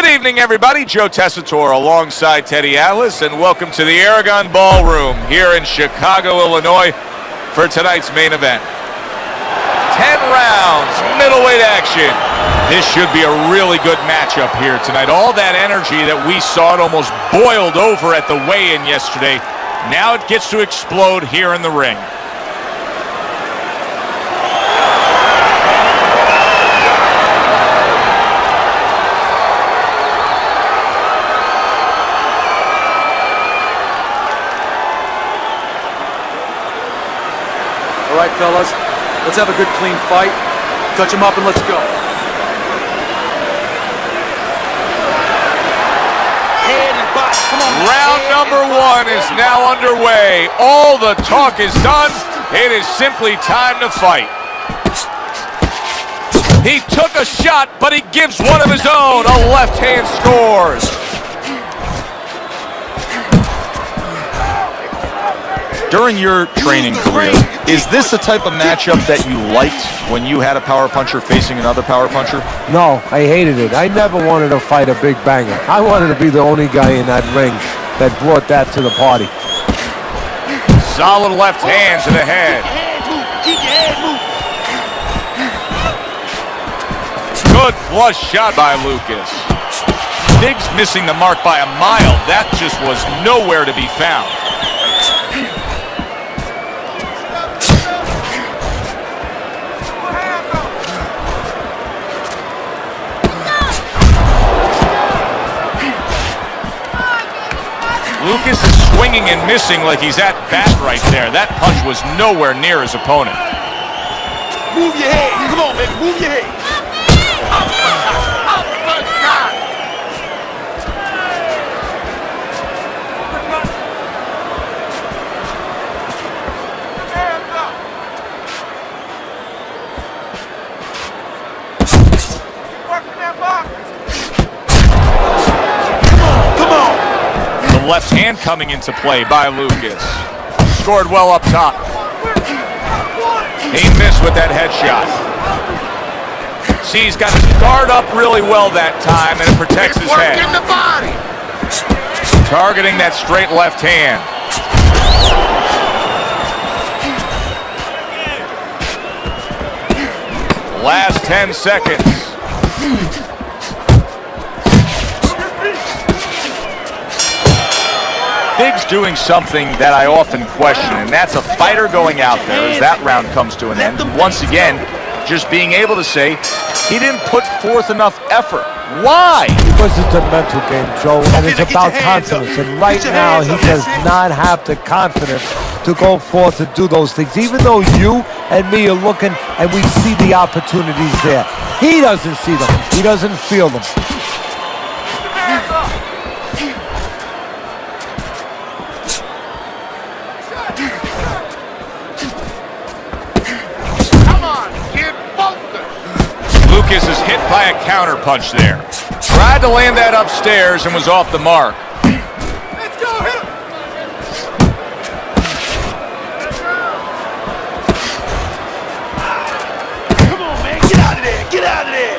Good evening, everybody. Joe Tessitore alongside Teddy Atlas, and welcome to the Aragon Ballroom here in Chicago, Illinois, for tonight's main event. 10 rounds, middleweight action. This should be a really good matchup here tonight. All that energy that we saw, it almost boiled over at the weigh-in yesterday. Now it gets to explode here in the ring. All right, fellas, let's have a good, clean fight. Touch him up and let's go. Round number one is now underway. All the talk is done. It is simply time to fight. He took a shot, but he gives one of his own. A left hand scores. During your training career, is this the type of matchup that you liked when you had a power puncher facing another power puncher? No, I hated it. I never wanted to fight a big banger. I wanted to be the only guy in that ring that brought that to the party. Solid left hand to the head. Good flush shot by Lucas. Biggs missing the mark by a mile. That just was nowhere to be found. Lucas is swinging and missing like he's at bat right there. That punch was nowhere near his opponent. Move your head. Come on, baby. Move your head. Left hand coming into play by Lucas. Scored well up top. He missed with that headshot. See, he's got his guard up really well that time, and it protects his head. In the body. Targeting that straight left hand. Last 10 seconds. Biggs doing something that I often question, and that's a fighter going out there as that round comes to an end. Once again, just being able to say he didn't put forth enough effort. Why? Because it's a mental game, Joe, and it's about confidence. And right now, he does not have the confidence to go forth and do those things. Even though you and me are looking and we see the opportunities there, he doesn't see them. He doesn't feel them. Lucas is hit by a counter punch there. Tried to land that upstairs and was off the mark. Let's go, hit him. Come on, man. Get out of there. Get out of there.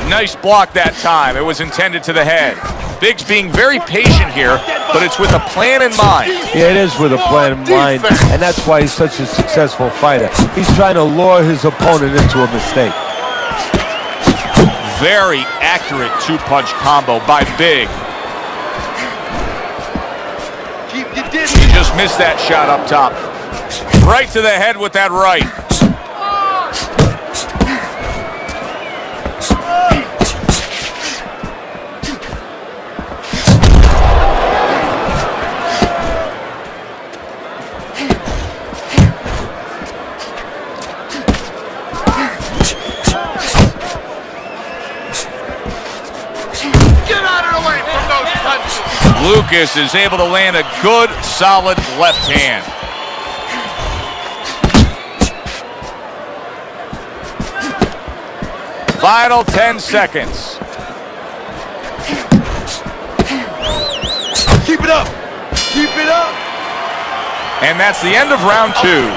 Nice block that time. It was intended to the head. Biggs being very patient here, but it's with a plan in mind. Yeah, it is with a plan in mind, and that's why he's such a successful fighter. He's trying to lure his opponent into a mistake. Very accurate two-punch combo by Big. He just missed that shot up top. Right to the head with that right. Lucas is able to land a good, solid left hand. Final 10 seconds. Keep it up. Keep it up. And that's the end of round 2.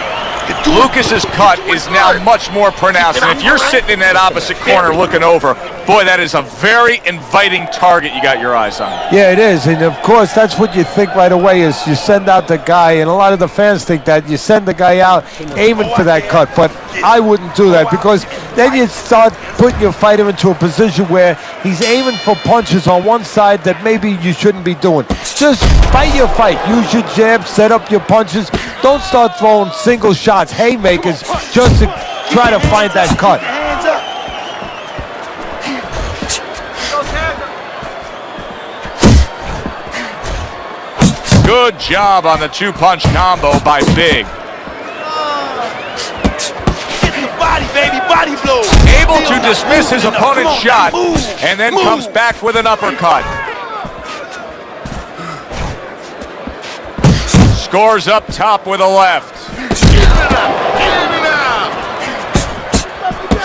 Lucas's cut is now much more pronounced, and if you're sitting in that opposite corner looking over, boy, that is a very inviting target you got your eyes on. Yeah, it is, and of course, that's what you think right away is you send out the guy, and a lot of the fans think that you send the guy out aiming for that cut, but I wouldn't do that because then you start putting your fighter into a position where he's aiming for punches on one side that maybe you shouldn't be doing. Just fight your fight. Use your jab, set up your punches. Don't start throwing single shots, haymakers, just to try to find that cut. Good job on the 2-punch combo by Big. Body, baby, body blow. Able to dismiss his opponent's shot and then comes back with an uppercut. Scores up top with a left.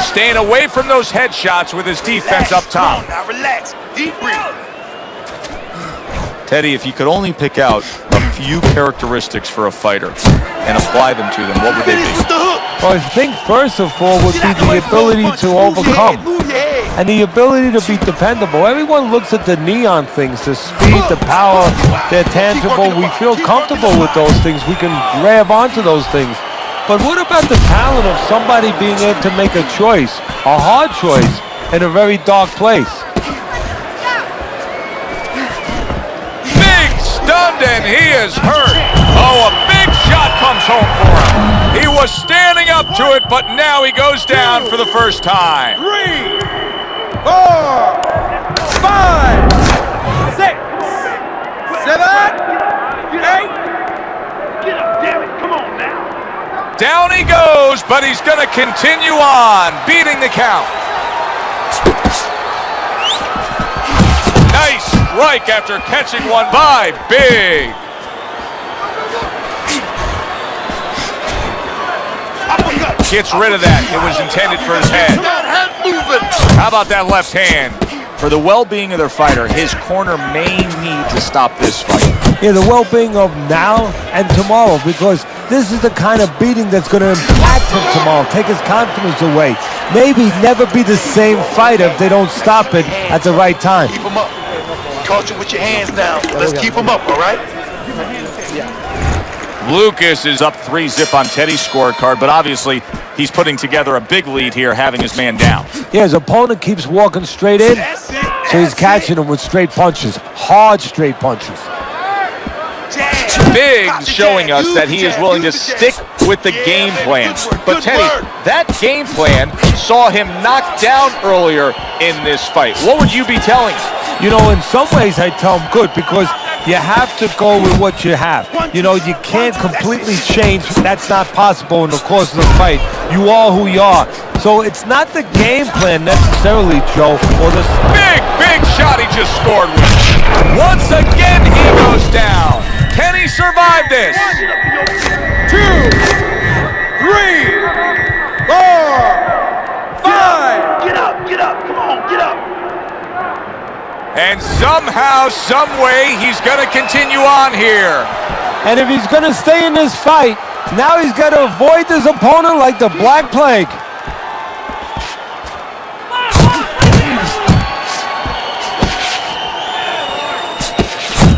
Staying away from those headshots with his defense up top. Now relax, deep breathe. Teddy, if you could only pick out a few characteristics for a fighter and apply them to them, what would they be? Well, I think first of all would be the ability to overcome and the ability to be dependable. Everyone looks at the neon things, the speed, the power, they're tangible. We feel comfortable with those things. We can grab onto those things. But what about the talent of somebody being able to make a choice, a hard choice, in a very dark place? Big stunned and he is hurt. Oh, a big shot comes home for him. He was standing up to it, but now he goes down for the first time. 3, 4, 5, 6, 7, 8. Get up, damn it, come on now. Down he goes, but he's going to continue on, beating the count. Nice strike after catching one by Big. Gets rid of that. It was intended for his head. How about that left hand? For the well-being of their fighter, his corner may need to stop this fight. Yeah, the well-being of now and tomorrow, because this is the kind of beating that's going to impact him tomorrow, take his confidence away. Maybe never be the same fighter if they don't stop it at the right time. Keep him up. Caught you with your hands down. Let's keep him up, all right? Lucas is up 3-zip on Teddy's scorecard, but obviously he's putting together a big lead here, having his man down. Yeah, his opponent keeps walking straight in, so he's catching him with straight punches, hard straight punches. Big showing us that he is willing to stick with the game plan. But Teddy, that game plan saw him knocked down earlier in this fight. What would you be telling him? You know, in some ways I tell him good, because you have to go with what you have. You know, you can't completely change. That's not possible in the course of the fight. You are who you are. So it's not the game plan necessarily, Joe, or the... Big shot he just scored with. Once again, he goes down. Can he survive this? 2, 3, 4, 5. Get up, come on, get up. And somehow, some way, he's going to continue on here. And if he's going to stay in this fight, now he's got to avoid his opponent like the Black Plague.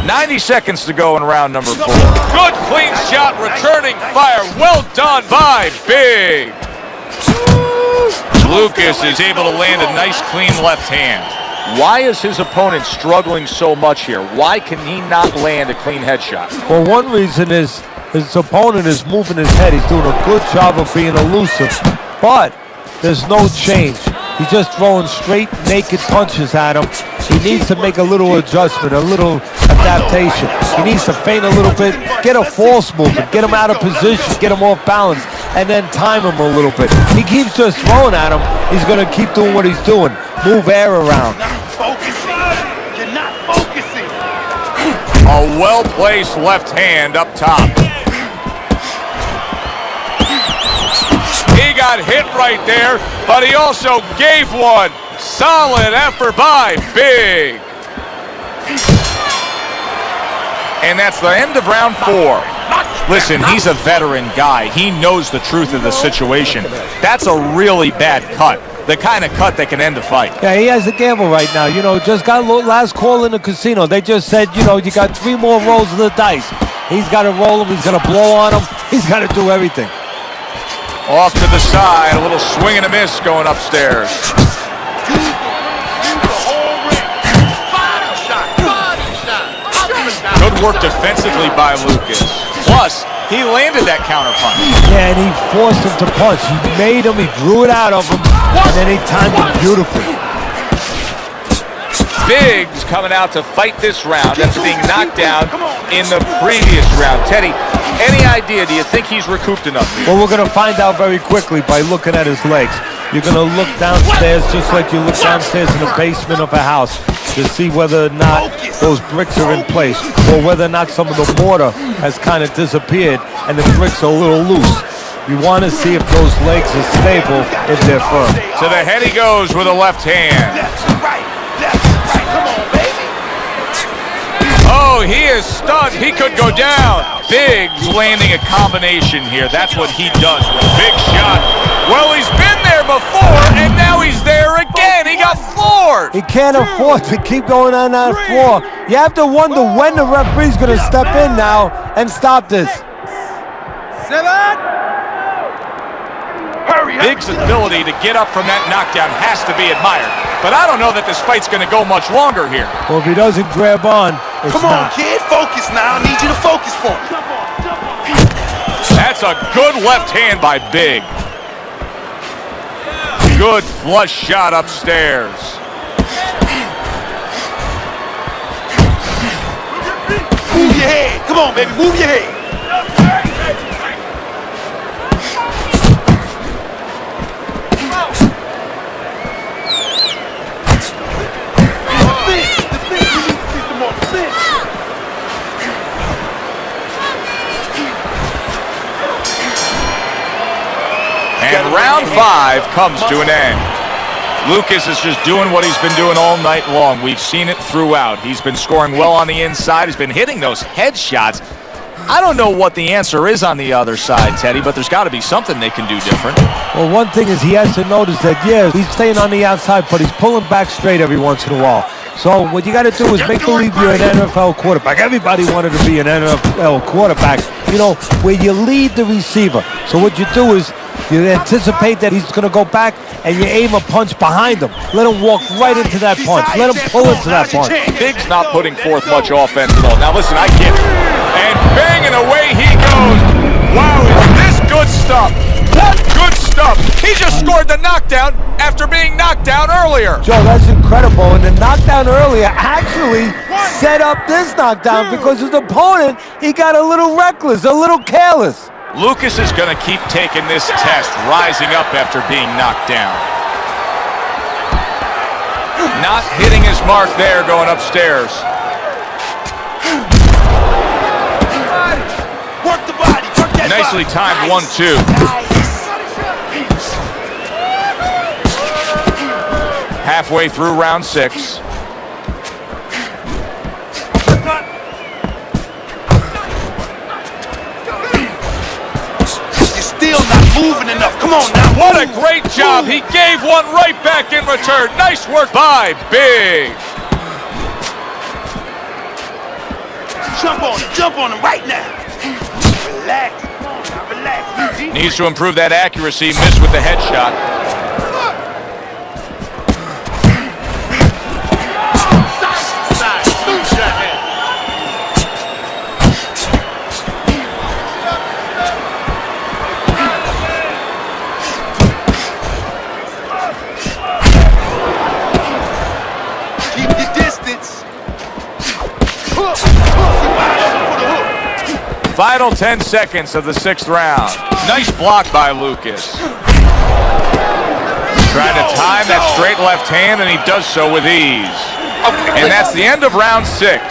.90 seconds to go in round number 4. Good clean shot, returning fire. Well done by Big. Lucas is able to land a nice clean left hand. Why is his opponent struggling so much here? Why can he not land a clean headshot? Well, one reason is his opponent is moving his head. He's doing a good job of being elusive, but there's no change. He's just throwing straight, naked punches at him. He needs to make a little adjustment, a little adaptation. He needs to feint a little bit, get a false movement, get him out of position, get him off balance, and then time him a little bit. He keeps just throwing at him. He's going to keep doing what he's doing. Move air around. You're not focusing. A well-placed left hand up top. He got hit right there, but he also gave one. Solid effort by Big. And that's the end of round 4. Listen, he's a veteran guy. He knows the truth of the situation. That's a really bad cut. The kind of cut that can end a fight. Yeah, he has a gamble right now. You know, just got last call in the casino. They just said, you know, you got 3 more rolls of the dice. He's got to roll him. He's going to blow on him. He's got to do everything. Off to the side, a little swing and a miss going upstairs. Good work defensively by Lucas. Plus, he landed that counterpunch. Yeah, and he forced him to punch. He made him, he drew it out of him, and then he timed it beautifully. Biggs coming out to fight this round after being knocked down in the previous round. Teddy, any idea, do you think he's recouped enough here? Well, we're going to find out very quickly by looking at his legs. You're going to look downstairs just like you look downstairs in the basement of a house to see whether or not those bricks are in place, or whether or not some of the mortar has kind of disappeared and the bricks are a little loose. You want to see if those legs are stable, if they're firm. To the head he goes with a left hand. Oh, he is stunned. He could go down. Biggs landing a combination here. That's what he does. Big shot. Well, he's been there before, and now he's there again. He got floored. He can't afford to keep going on that floor. You have to wonder when the referee's going to step in now and stop this. Biggs' ability to get up from that knockdown has to be admired. But I don't know that this fight's going to go much longer here. Well, if he doesn't grab on, it's Come on, not. kid. Focus now. I need you to focus for me. That's a good left hand by Big. Good flush shot upstairs. Move your head. Come on, baby. Move your head. And round 5 comes to an end. Lucas is just doing what he's been doing all night long. We've seen it throughout. He's been scoring well on the inside. He's been hitting those headshots. I don't know what the answer is on the other side, Teddy, but there's got to be something they can do different. Well, one thing is he has to notice that, yeah, he's staying on the outside, but he's pulling back straight every once in a while. So what you got to do is make believe you're an NFL quarterback. Everybody wanted to be an NFL quarterback, you know, where you lead the receiver. So what you do is you anticipate that he's going to go back and you aim a punch behind him. Let him walk right into that punch. Let him pull into that punch. Biggs not putting forth much offense at all. Now listen, I get it. And bang, and away he goes. Wow, is this good stuff? What good stuff? He just scored the knockdown after being knocked down earlier. Joe, that's incredible. And the knockdown earlier actually set up this knockdown because his opponent, he got a little reckless, a little careless. Lucas is going to keep taking this test, rising up after being knocked down. Not hitting his mark there, going upstairs. Work the body. Work that Nicely body. timed 1-2. Halfway through round 6. Still not moving enough. Come on now. What a great job. He gave one right back in return. Nice work by Big. Jump on him right now. Relax. Come on now, relax. Needs to improve that accuracy. Missed with the headshot. Final 10 seconds of the 6th round. Nice block by Lucas. Trying to time that straight left hand, and he does so with ease. And that's the end of round 6.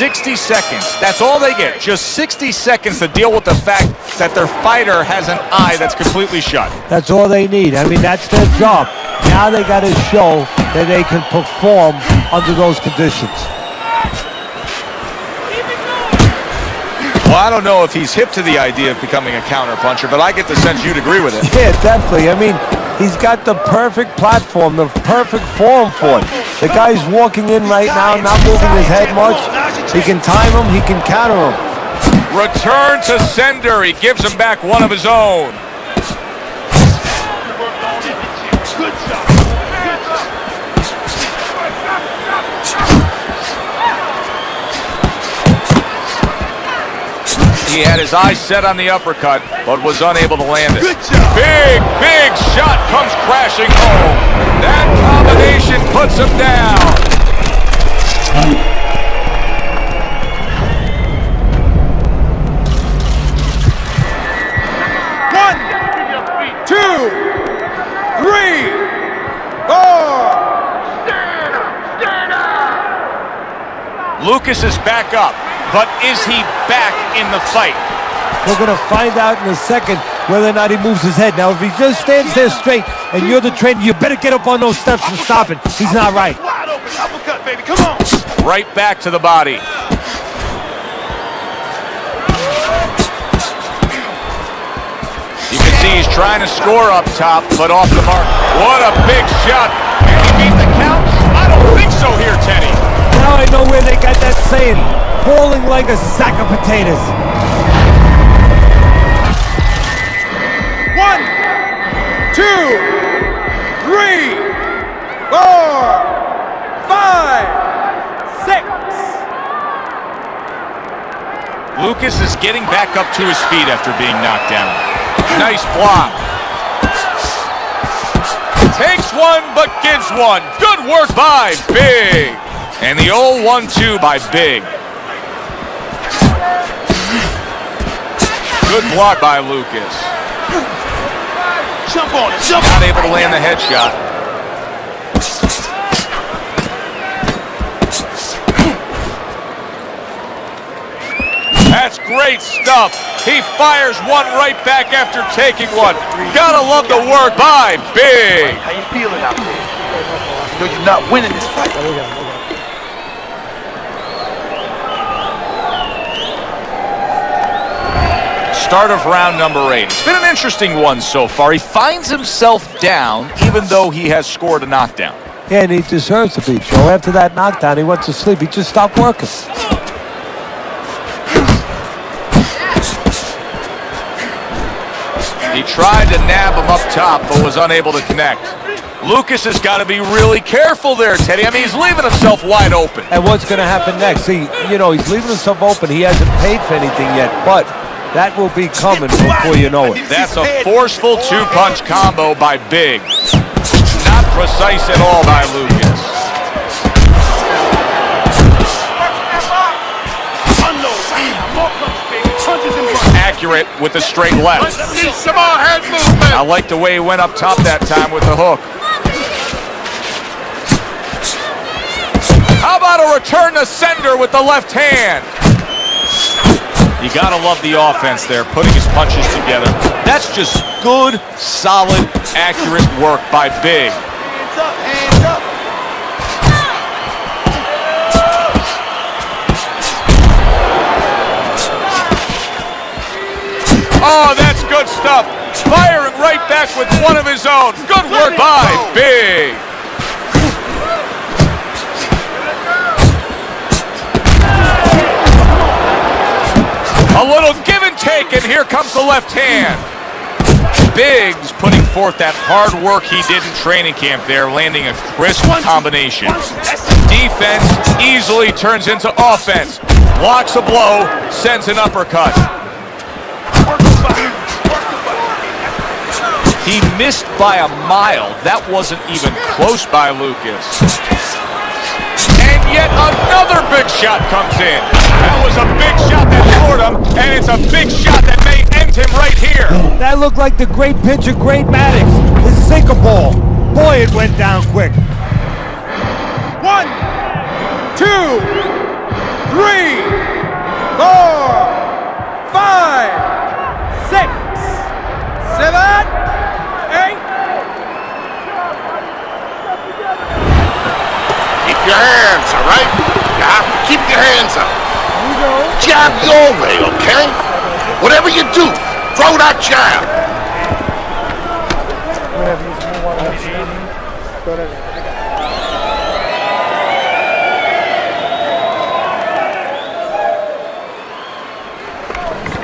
60 seconds. That's all they get. Just 60 seconds to deal with the fact that their fighter has an eye that's completely shut. That's all they need. I mean, that's their job. Now they got to show that they can perform under those conditions. Well, I don't know if he's hip to the idea of becoming a counter-puncher, but I get the sense you'd agree with it. Yeah, definitely. I mean, he's got the perfect platform, the perfect form for it. The guy's walking in right now, not moving his head much. He can time him, he can counter him. Return to sender. He gives him back one of his own. Good job. He had his eyes set on the uppercut, but was unable to land it. Good job. Big shot comes crashing home. That combination puts him down. One, 2, 3, 4. Lucas is back up, but is he back in the fight? We're going to find out in a second whether or not he moves his head. Now, if he just stands there straight and you're the trainer, you better get up on those steps and stop it. He's not right. Wide open uppercut, baby. Come on. Right back to the body. You can see he's trying to score up top, but off the mark. What a big shot. Can he beat the count? I don't think so here, Teddy. Now I know where they got that saying, falling like a sack of potatoes. 1, 2, 3, 4, 5, 6. Lucas is getting back up to his feet after being knocked down. Nice block. Takes one, but gives one. Good work by Big. And the old 1-2 by Big. Good block by Lucas. Jump on it. Jump. Not able to land the headshot. That's great stuff. He fires one right back after taking one. Gotta love the work by Big. How you feeling out there? You know you're not winning this fight. Start of round number 8. It's been an interesting one so far. He finds himself down even though he has scored a knockdown. Yeah, and he deserves to be, Joe. After that knockdown, he went to sleep. He just stopped working. He tried to nab him up top, but was unable to connect. Lucas has got to be really careful there, Teddy. I mean, he's leaving himself wide open. And what's going to happen next? See, you know, he's leaving himself open. He hasn't paid for anything yet, but that will be coming before you know it. That's a forceful two-punch combo by Big. Not precise at all by Lucas. Accurate with the straight left. I like the way he went up top that time with the hook. How about a return to sender with the left hand? You gotta love the offense there, putting his punches together. That's just good, solid, accurate work by Big. Hands up, hands up. Oh, that's good stuff. Firing right back with one of his own. Good work by Big. A little give and take, and here comes the left hand. Biggs putting forth that hard work he did in training camp there, landing a crisp combination. Defense easily turns into offense. Blocks a blow, sends an uppercut. He missed by a mile. That wasn't even close by Lucas. And yet another big shot comes in. That was a big shot that scored him, and it's a big shot that may end him right here. That looked like the great pitcher, Great Maddox. His sinker ball. Boy, it went down quick. 1, 2, 3, 4, 5, 6, 7, 8. Keep your hands, all right? You have to keep your hands up. Jab your way, okay? Whatever you do, throw that jab.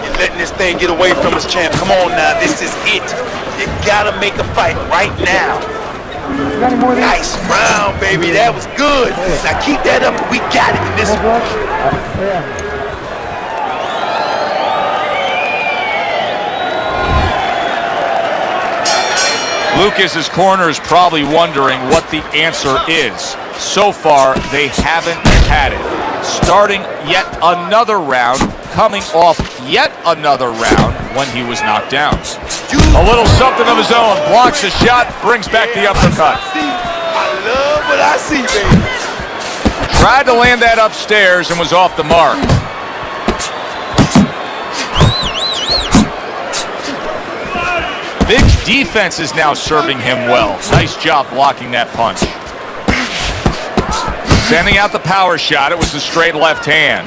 You're letting this thing get away from us, champ. Come on now, this is it. You gotta make a fight right now. Nice round, baby. That was good. Now keep that up. We got it in this one. Lucas's corner is probably wondering what the answer is. So far, they haven't had it. Starting yet another round, coming off yet another round when he was knocked down. A little something of his own, blocks a shot, brings back the uppercut. I love what I see, baby. Tried to land that upstairs and was off the mark. Big's defense is now serving him well. Nice job blocking that punch. Sending out the power shot. It was a straight left hand.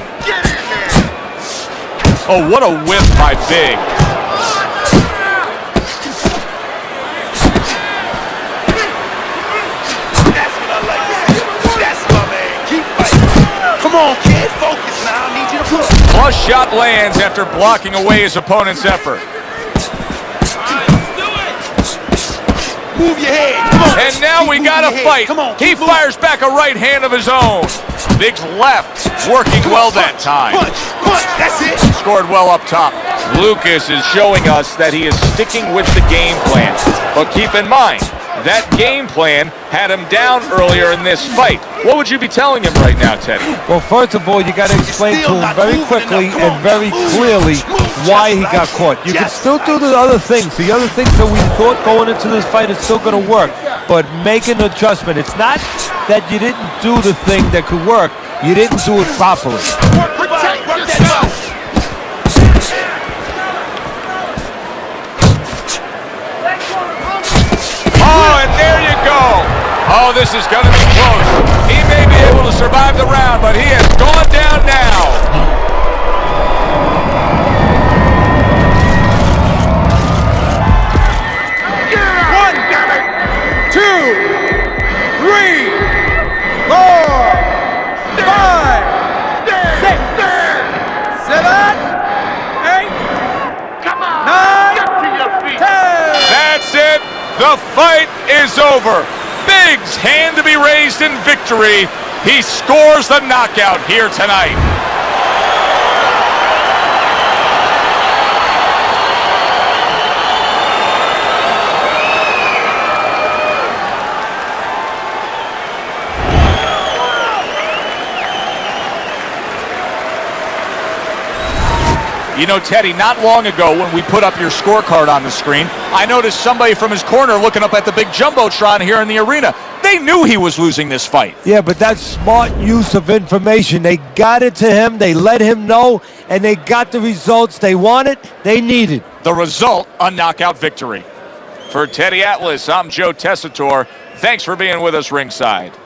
Oh, what a whip by Big. That's what I like to see. That's my man. Keep fighting. Come on, kid. Focus now. I need you to push. Plus shot lands after blocking away his opponent's effort. Move your head. Come on. And now we got a fight. Come on. He fires back a right hand of his own. Big's left working well that time. Punch. That's it. Scored well up top. Lucas is showing us that he is sticking with the game plan. But keep in mind, that game plan had him down earlier in this fight. What would you be telling him right now, Teddy? Well, first of all, you got to explain to him very quickly and very clearly why he got caught. You can still do the other things. The other things that we thought going into this fight is still going to work. But make an adjustment. It's not that you didn't do the thing that could work. You didn't do it properly. Work that mouth. Oh, and there you go. Oh, this is going to be close. He may be able to survive the round, but he has gone down now. The fight is over. Big's hand to be raised in victory. He scores the knockout here tonight. You know, Teddy, not long ago when we put up your scorecard on the screen, I noticed somebody from his corner looking up at the big jumbotron here in the arena. They knew he was losing this fight. Yeah, but that's smart use of information. They got it to him, they let him know, and they got the results they wanted, they needed. The result, a knockout victory. For Teddy Atlas, I'm Joe Tessitore. Thanks for being with us ringside.